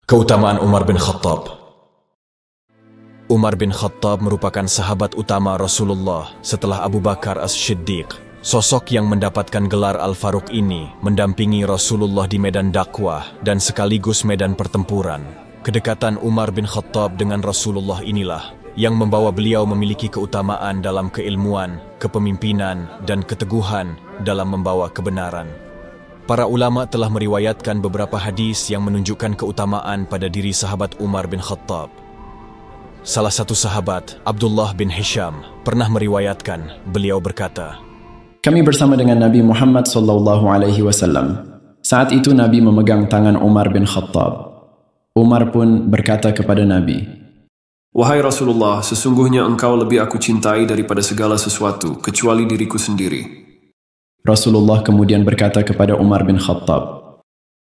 Keutamaan Umar bin Khattab. Umar bin Khattab merupakan sahabat utama Rasulullah setelah Abu Bakar As-Siddiq. Sosok yang mendapatkan gelar Al-Faruq ini mendampingi Rasulullah di medan dakwah dan sekaligus medan pertempuran. Kedekatan Umar bin Khattab dengan Rasulullah inilah yang membawa beliau memiliki keutamaan dalam keilmuan, kepemimpinan, dan keteguhan dalam membawa kebenaran. Para ulama telah meriwayatkan beberapa hadis yang menunjukkan keutamaan pada diri sahabat Umar bin Khattab. Salah satu sahabat, Abdullah bin Hisham, pernah meriwayatkan, beliau berkata, "Kami bersama dengan Nabi Muhammad SAW. Saat itu Nabi memegang tangan Umar bin Khattab. Umar pun berkata kepada Nabi, "Wahai Rasulullah, sesungguhnya engkau lebih aku cintai daripada segala sesuatu, kecuali diriku sendiri." Rasulullah kemudian berkata kepada Umar bin Khattab,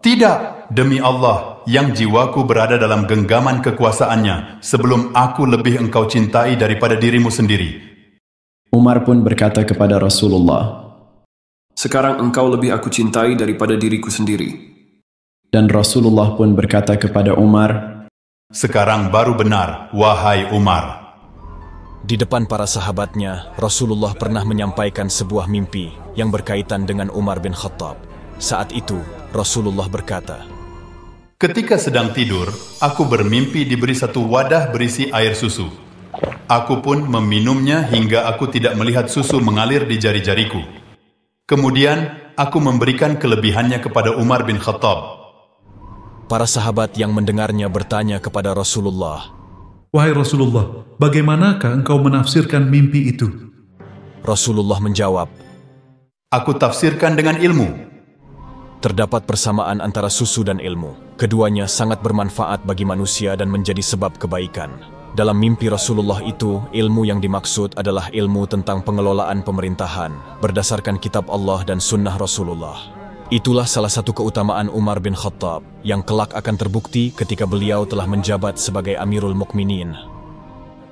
"Tidak, demi Allah, yang jiwaku berada dalam genggaman kekuasaannya, sebelum aku lebih engkau cintai daripada dirimu sendiri." Umar pun berkata kepada Rasulullah, "Sekarang engkau lebih aku cintai daripada diriku sendiri." Dan Rasulullah pun berkata kepada Umar, "Sekarang baru benar, wahai Umar." Di depan para sahabatnya, Rasulullah pernah menyampaikan sebuah mimpi yang berkaitan dengan Umar bin Khattab. Saat itu, Rasulullah berkata, "Ketika sedang tidur, aku bermimpi diberi satu wadah berisi air susu. Aku pun meminumnya hingga aku tidak melihat susu mengalir di jari-jariku. Kemudian, aku memberikan kelebihannya kepada Umar bin Khattab." Para sahabat yang mendengarnya bertanya kepada Rasulullah, "Wahai Rasulullah, bagaimanakah engkau menafsirkan mimpi itu?" Rasulullah menjawab, "Aku tafsirkan dengan ilmu." terdapat persamaan antara susu dan ilmu. Keduanya sangat bermanfaat bagi manusia dan menjadi sebab kebaikan. Dalam mimpi Rasulullah itu, ilmu yang dimaksud adalah ilmu tentang pengelolaan pemerintahan, berdasarkan kitab Allah dan sunnah Rasulullah. Itulah salah satu keutamaan Umar bin Khattab, yang kelak akan terbukti ketika beliau telah menjabat sebagai Amirul Mukminin.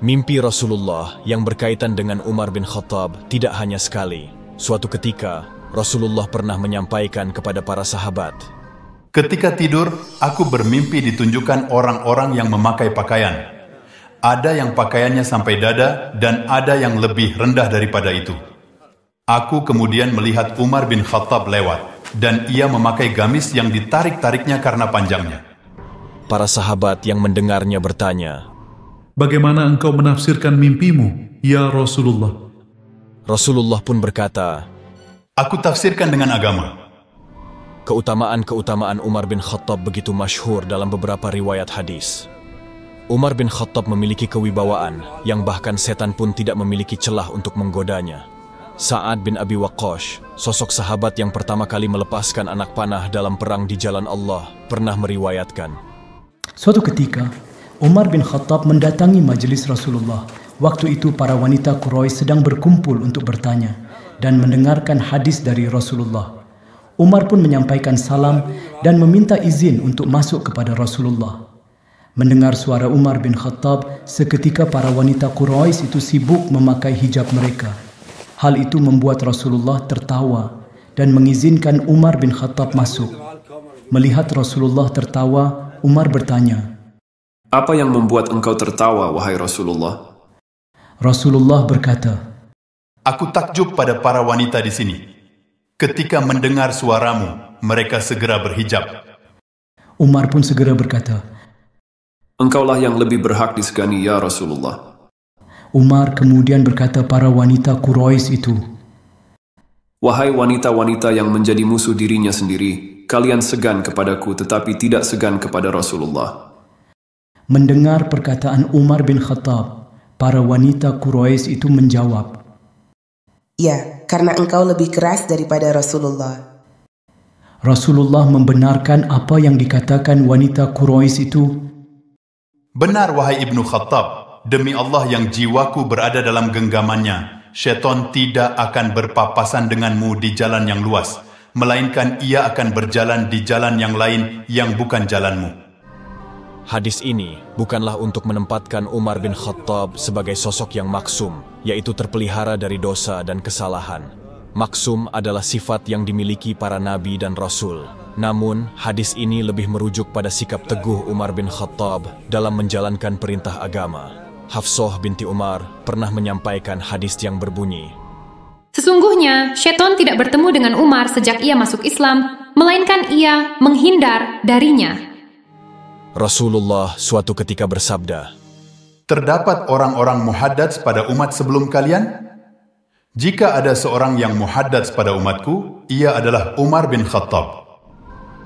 Mimpi Rasulullah yang berkaitan dengan Umar bin Khattab tidak hanya sekali. Suatu ketika, Rasulullah pernah menyampaikan kepada para sahabat, "Ketika tidur, aku bermimpi ditunjukkan orang-orang yang memakai pakaian. Ada yang pakaiannya sampai dada dan ada yang lebih rendah daripada itu. Aku kemudian melihat Umar bin Khattab lewat, dan ia memakai gamis yang ditarik-tariknya karena panjangnya." Para sahabat yang mendengarnya bertanya, "Bagaimana engkau menafsirkan mimpimu, ya Rasulullah?" Rasulullah pun berkata, "Aku tafsirkan dengan agama." Keutamaan-keutamaan Umar bin Khattab begitu masyhur dalam beberapa riwayat hadis. Umar bin Khattab memiliki kewibawaan yang bahkan setan pun tidak memiliki celah untuk menggodanya. Sa'ad bin Abi Waqqash, sosok sahabat yang pertama kali melepaskan anak panah dalam perang di jalan Allah, pernah meriwayatkan, "Suatu ketika, Umar bin Khattab mendatangi majelis Rasulullah. Waktu itu para wanita Quraisy sedang berkumpul untuk bertanya dan mendengarkan hadis dari Rasulullah. Umar pun menyampaikan salam dan meminta izin untuk masuk kepada Rasulullah. Mendengar suara Umar bin Khattab, seketika para wanita Quraisy itu sibuk memakai hijab mereka. Hal itu membuat Rasulullah tertawa dan mengizinkan Umar bin Khattab masuk. Melihat Rasulullah tertawa, Umar bertanya, "Apa yang membuat engkau tertawa, wahai Rasulullah?" Rasulullah berkata, "Aku takjub pada para wanita di sini. Ketika mendengar suaramu, mereka segera berhijab." Umar pun segera berkata, "Engkaulah yang lebih berhak disegani, ya Rasulullah." Umar kemudian berkata para wanita Quraisy itu, "Wahai wanita-wanita yang menjadi musuh dirinya sendiri, kalian segan kepadaku tetapi tidak segan kepada Rasulullah." Mendengar perkataan Umar bin Khattab, para wanita Quraisy itu menjawab, "Ya, karena engkau lebih keras daripada Rasulullah." Rasulullah membenarkan apa yang dikatakan wanita Quraisy itu. "Benar, wahai Ibnu Khattab. Demi Allah yang jiwaku berada dalam genggamannya, syaitan tidak akan berpapasan denganmu di jalan yang luas, melainkan ia akan berjalan di jalan yang lain yang bukan jalanmu." Hadis ini bukanlah untuk menempatkan Umar bin Khattab sebagai sosok yang maksum, yaitu terpelihara dari dosa dan kesalahan. Maksum adalah sifat yang dimiliki para nabi dan rasul. Namun, hadis ini lebih merujuk pada sikap teguh Umar bin Khattab dalam menjalankan perintah agama. Hafsah binti Umar pernah menyampaikan hadis yang berbunyi, "Sesungguhnya, syaitan tidak bertemu dengan Umar sejak ia masuk Islam, melainkan ia menghindar darinya." Rasulullah suatu ketika bersabda, "Terdapat orang-orang muhaddats pada umat sebelum kalian? Jika ada seorang yang muhaddats pada umatku, ia adalah Umar bin Khattab."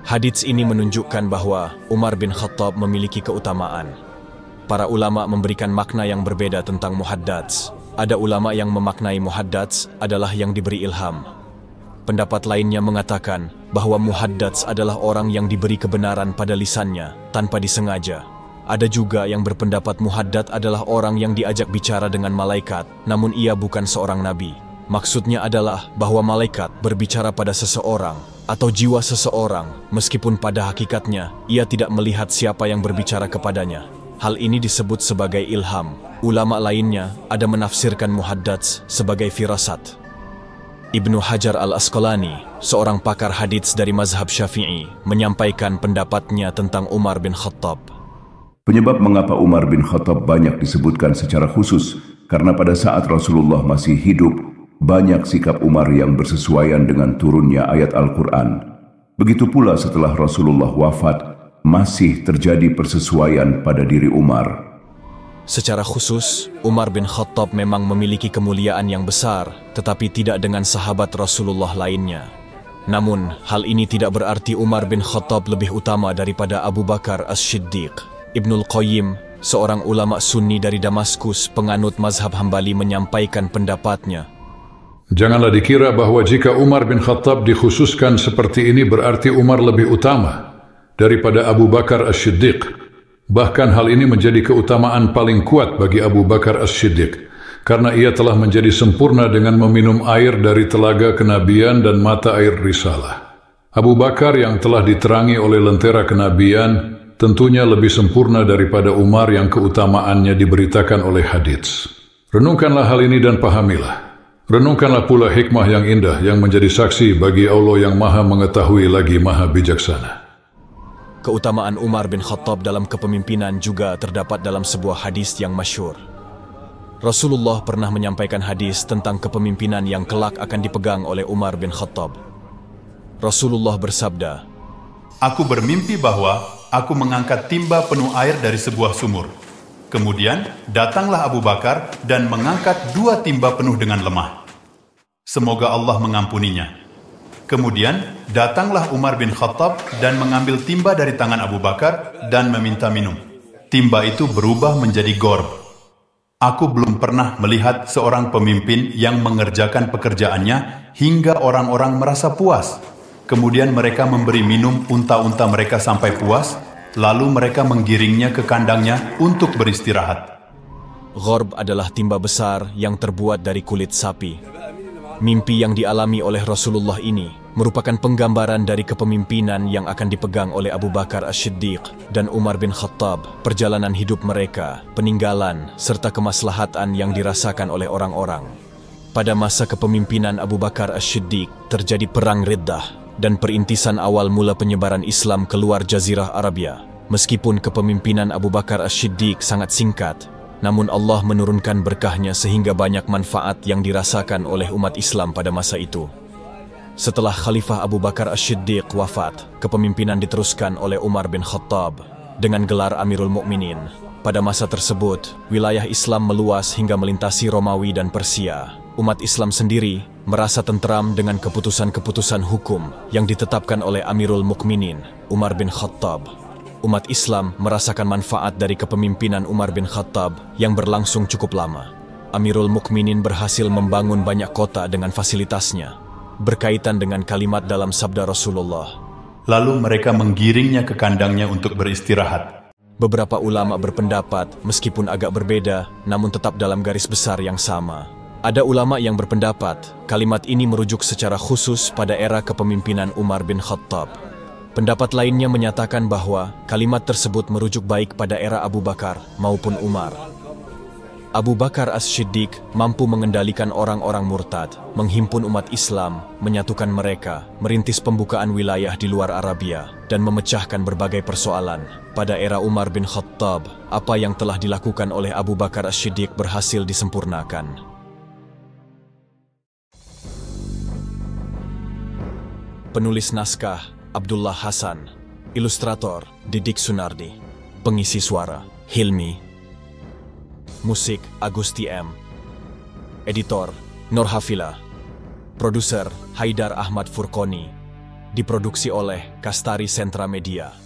Hadits ini menunjukkan bahwa Umar bin Khattab memiliki keutamaan. Para ulama memberikan makna yang berbeda tentang muhaddats. Ada ulama yang memaknai muhaddats adalah yang diberi ilham. Pendapat lainnya mengatakan bahwa muhaddats adalah orang yang diberi kebenaran pada lisannya tanpa disengaja. Ada juga yang berpendapat muhaddats adalah orang yang diajak bicara dengan malaikat, namun ia bukan seorang nabi. Maksudnya adalah bahwa malaikat berbicara pada seseorang atau jiwa seseorang, meskipun pada hakikatnya ia tidak melihat siapa yang berbicara kepadanya. Hal ini disebut sebagai ilham. Ulama lainnya ada menafsirkan muhaddats sebagai firasat. Ibnu Hajar al-Asqalani, seorang pakar hadits dari mazhab Syafi'i, menyampaikan pendapatnya tentang Umar bin Khattab. Penyebab mengapa Umar bin Khattab banyak disebutkan secara khusus, karena pada saat Rasulullah masih hidup, banyak sikap Umar yang bersesuaian dengan turunnya ayat Al-Quran. Begitu pula setelah Rasulullah wafat, masih terjadi persesuaian pada diri Umar. Secara khusus, Umar bin Khattab memang memiliki kemuliaan yang besar, tetapi tidak dengan sahabat Rasulullah lainnya. Namun, hal ini tidak berarti Umar bin Khattab lebih utama daripada Abu Bakar As-Siddiq. Ibnul Qayyim, seorang ulama Sunni dari Damaskus, penganut mazhab Hambali, menyampaikan pendapatnya. Janganlah dikira bahwa jika Umar bin Khattab dikhususkan seperti ini berarti Umar lebih utama daripada Abu Bakar As-Siddiq. Bahkan hal ini menjadi keutamaan paling kuat bagi Abu Bakar As-Siddiq, karena ia telah menjadi sempurna dengan meminum air dari telaga kenabian dan mata air risalah. Abu Bakar yang telah diterangi oleh lentera kenabian tentunya lebih sempurna daripada Umar yang keutamaannya diberitakan oleh hadits. Renungkanlah hal ini dan pahamilah. Renungkanlah pula hikmah yang indah yang menjadi saksi bagi Allah yang maha mengetahui lagi maha bijaksana. Keutamaan Umar bin Khattab dalam kepemimpinan juga terdapat dalam sebuah hadis yang masyhur. Rasulullah pernah menyampaikan hadis tentang kepemimpinan yang kelak akan dipegang oleh Umar bin Khattab. Rasulullah bersabda, "Aku bermimpi bahwa aku mengangkat timba penuh air dari sebuah sumur. Kemudian datanglah Abu Bakar dan mengangkat 2 timba penuh dengan lemah. Semoga Allah mengampuninya. Kemudian datanglah Umar bin Khattab dan mengambil timba dari tangan Abu Bakar dan meminta minum. Timba itu berubah menjadi gorb. Aku belum pernah melihat seorang pemimpin yang mengerjakan pekerjaannya hingga orang-orang merasa puas. Kemudian mereka memberi minum unta-unta mereka sampai puas, lalu mereka menggiringnya ke kandangnya untuk beristirahat." Gorb adalah timba besar yang terbuat dari kulit sapi. Mimpi yang dialami oleh Rasulullah ini merupakan penggambaran dari kepemimpinan yang akan dipegang oleh Abu Bakar As-Siddiq dan Umar bin Khattab, perjalanan hidup mereka, peninggalan, serta kemaslahatan yang dirasakan oleh orang-orang. Pada masa kepemimpinan Abu Bakar As-Siddiq terjadi perang Riddah dan perintisan awal mula penyebaran Islam keluar Jazirah Arabia. Meskipun kepemimpinan Abu Bakar As-Siddiq sangat singkat, namun Allah menurunkan berkahnya sehingga banyak manfaat yang dirasakan oleh umat Islam pada masa itu. Setelah Khalifah Abu Bakar As-Siddiq wafat, kepemimpinan diteruskan oleh Umar bin Khattab dengan gelar Amirul Mukminin. Pada masa tersebut, wilayah Islam meluas hingga melintasi Romawi dan Persia. Umat Islam sendiri merasa tentram dengan keputusan-keputusan hukum yang ditetapkan oleh Amirul Mukminin, Umar bin Khattab. Umat Islam merasakan manfaat dari kepemimpinan Umar bin Khattab yang berlangsung cukup lama. Amirul Mukminin berhasil membangun banyak kota dengan fasilitasnya, berkaitan dengan kalimat dalam sabda Rasulullah. Lalu mereka menggiringnya ke kandangnya untuk beristirahat. Beberapa ulama berpendapat, meskipun agak berbeda, namun tetap dalam garis besar yang sama. Ada ulama yang berpendapat, kalimat ini merujuk secara khusus pada era kepemimpinan Umar bin Khattab. Pendapat lainnya menyatakan bahwa kalimat tersebut merujuk baik pada era Abu Bakar maupun Umar. Abu Bakar As-Siddiq mampu mengendalikan orang-orang murtad, menghimpun umat Islam, menyatukan mereka, merintis pembukaan wilayah di luar Arabia, dan memecahkan berbagai persoalan. Pada era Umar bin Khattab, apa yang telah dilakukan oleh Abu Bakar As-Siddiq berhasil disempurnakan. Penulis naskah Abdullah Hasan, ilustrator Didik Sunardi, pengisi suara Hilmi, musik Agusti M, editor Nur Hafila, produser Haidar Ahmad Furqoni, diproduksi oleh Kastari Sentra Media.